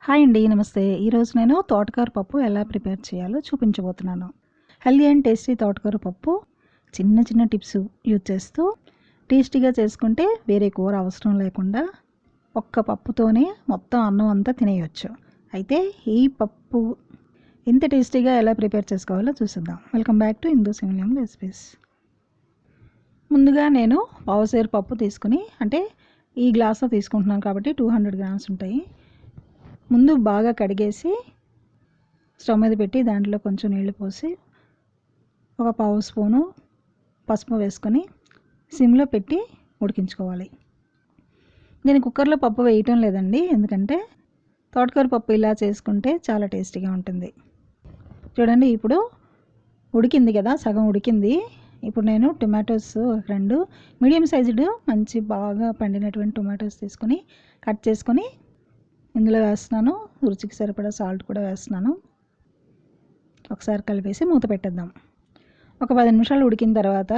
Hi అండి, నమస్తే. ఈరోజు నేను తోటకూర పప్పు ఎలా ప్రిపేర్ చేయాలో చూపించబోతున్నాను. హెల్దీ అండ్ టేస్టీ తోటకూర పప్పు చిన్న చిన్న టిప్స్ యూజ్ చేస్తూ టేస్టీగా చేసుకుంటే వేరే కూర అవసరం లేకుండా ఒక్క పప్పుతోనే మొత్తం అన్నం అంతా తినేయచ్చు. అయితే ఈ పప్పు ఎంత టేస్టీగా ఎలా ప్రిపేర్ చేసుకోవాలో చూసిద్దాం. Welcome back to indu'sheavenlyhome recipes. ముందుగా నేను పావుసేరు పప్పు తీసుకుని, అంటే ఈ గ్లాస్లో తీసుకుంటున్నాను కాబట్టి 200 గ్రామ్స్ ఉంటాయి. ముందు బాగా కడిగేసి స్టవ్ మీద పెట్టి దాంట్లో కొంచెం నీళ్లు పోసి ఒక పావు స్పూను పసుపు వేసుకొని సిమ్లో పెట్టి ఉడికించుకోవాలి. నేను కుక్కర్లో పప్పు వేయటం లేదండి, ఎందుకంటే తోటకూర పప్పు ఇలా చేసుకుంటే చాలా టేస్టీగా ఉంటుంది. చూడండి, ఇప్పుడు ఉడికింది కదా, సగం ఉడికింది. ఇప్పుడు నేను టొమాటోస్ 2 మీడియం సైజుడ్ మంచి బాగా పండినటువంటి టొమాటోస్ తీసుకొని కట్ చేసుకొని ఇందులో వేస్తున్నాను. రుచికి సరిపడా సాల్ట్ కూడా వేస్తున్నాను. ఒకసారి కలిపేసి మూత పెట్టేద్దాం. ఒక 10 నిమిషాలు ఉడికిన తర్వాత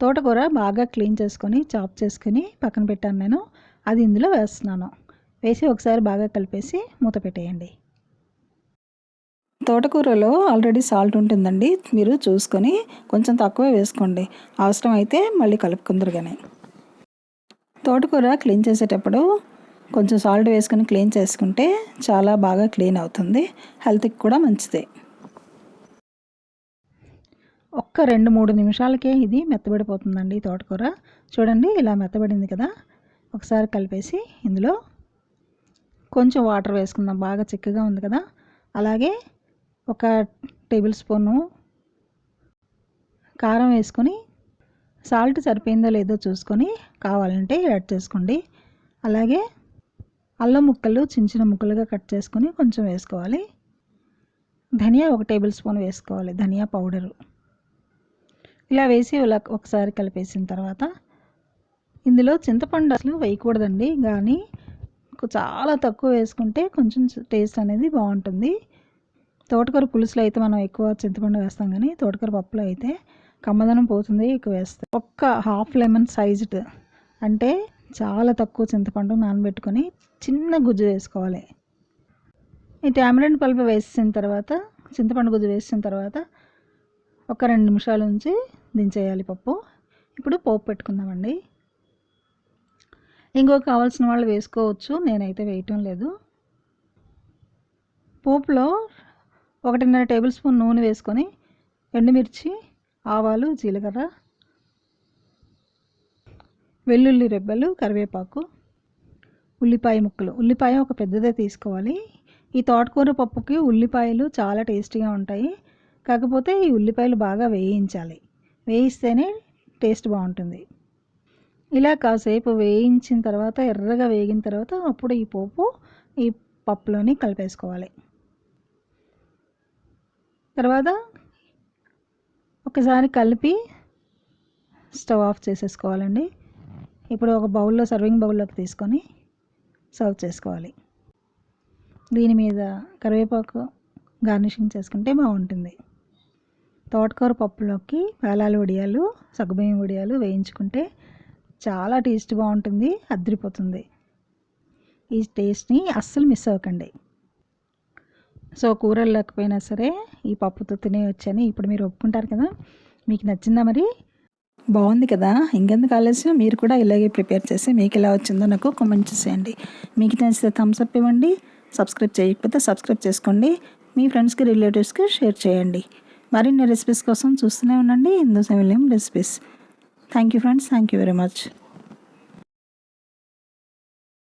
తోటకూర బాగా క్లీన్ చేసుకొని చాప్ చేసుకొని పక్కన పెట్టాను నేను. అది ఇందులో వేస్తున్నాను. వేసి ఒకసారి బాగా కలిపేసి మూత పెట్టేయండి. తోటకూరలో ఆల్రెడీ సాల్ట్ ఉంటుందండి, మీరు చూసుకొని కొంచెం తక్కువ వేసుకోండి. అవసరం అయితే మళ్ళీ కలుపుకుందరుగానే. తోటకూర క్లీన్ చేసేటప్పుడు కొంచెం సాల్ట్ వేసుకొని క్లీన్ చేసుకుంటే చాలా బాగా క్లీన్ అవుతుంది. హెల్త్కి కూడా మంచిదే. ఒక్క 2-3 నిమిషాలకే ఇది మెత్తబడిపోతుందండి తోటకూర. చూడండి, ఇలా మెత్తబడింది కదా. ఒకసారి కలిపేసి ఇందులో కొంచెం వాటర్ వేసుకుందాం. బాగా చిక్కగా ఉంది కదా. అలాగే ఒక టేబుల్ స్పూను కారం వేసుకొని సాల్ట్ సరిపోయిందో లేదో చూసుకొని కావాలంటే యాడ్ చేసుకోండి. అలాగే అల్లం ముక్కలు చిన్న చిన్న ముక్కలుగా కట్ చేసుకొని కొంచెం వేసుకోవాలి. ధనియా 1 టేబుల్ స్పూన్ వేసుకోవాలి, ధనియా పౌడరు. ఇలా వేసి ఒకసారి కలిపేసిన తర్వాత ఇందులో చింతపండు అసలు వేయకూడదండి, కానీ చాలా తక్కువ వేసుకుంటే కొంచెం టేస్ట్ అనేది బాగుంటుంది. తోటకూర పులుసులో అయితే మనం ఎక్కువ చింతపండు వేస్తాం, కానీ తోటకూర పప్పులో అయితే కమ్మదనం పోతుంది ఎక్కువ వేస్తాం. ఒక్క హాఫ్ లెమన్ సైజ్డ్, అంటే చాలా తక్కువ చింతపండు నానబెట్టుకొని చిన్న గుజ్జు వేసుకోవాలి. ఈ టామరెంట్ పల్పు వేసిన తర్వాత, చింతపండు గుజ్జు వేసిన తర్వాత ఒక 2 నిమిషాలు ఉంచి దించేయాలి పప్పు. ఇప్పుడు పోపు పెట్టుకుందామండి. ఇంకో కావాల్సిన వాళ్ళు వేసుకోవచ్చు, నేనైతే వేయటం లేదు. పోపులో 1.5 టేబుల్ స్పూన్ నూనె వేసుకొని ఎండుమిర్చి, ఆవాలు, జీలకర్ర, వెల్లుల్లి రెబ్బలు, కరివేపాకు, ఉల్లిపాయ ముక్కలు. ఉల్లిపాయ ఒక పెద్దదే తీసుకోవాలి. ఈ తోటకూర పప్పుకి ఉల్లిపాయలు చాలా టేస్టీగా ఉంటాయి. కాకపోతే ఈ ఉల్లిపాయలు బాగా వేయించాలి, వేయిస్తేనే టేస్ట్ బాగుంటుంది. ఇలా కాసేపు వేయించిన తర్వాత, ఎర్రగా వేగిన తర్వాత అప్పుడు ఈ పోపు ఈ పప్పులోని కలిపేసుకోవాలి. తర్వాత ఒకసారి కలిపి స్టవ్ ఆఫ్ చేసేసుకోవాలండి. ఇప్పుడు ఒక బౌల్లో, సర్వింగ్ బౌల్లోకి తీసుకొని సర్వ్ చేసుకోవాలి. దీని మీద కరివేపాకు గార్నిషింగ్ చేసుకుంటే బాగుంటుంది. తోటకూర పప్పులోకి పేలాల వడియాలు, సగ్గుబియ్యం వడియాలు వేయించుకుంటే చాలా టేస్ట్ బాగుంటుంది, అద్రిపోతుంది. ఈ టేస్ట్ని అస్సలు మిస్ అవ్వకండి. సో కూరలు లేకపోయినా సరే ఈ పప్పుతో తినేయొచ్చని ఇప్పుడు మీరు ఒప్పుకుంటారు కదా. మీకు నచ్చిందా మరి? బాగుంది కదా. ఇంకెందుకు ఆలస్యం, మీరు కూడా ఇలాగే ప్రిపేర్ చేసి మీకు ఎలా వచ్చిందో నాకు కామెంట్ చేసేయండి. మీకు నచ్చితే థమ్స్ అప్ ఇవ్వండి. సబ్స్క్రైబ్ చేయకపోతే సబ్స్క్రైబ్ చేసుకోండి. మీ ఫ్రెండ్స్కి, రిలేటివ్స్కి షేర్ చేయండి. మరిన్ని రెసిపీస్ కోసం చూస్తూనే ఉండండి indu'sheavenlyhome recipes. Thank you friends, thank you very much.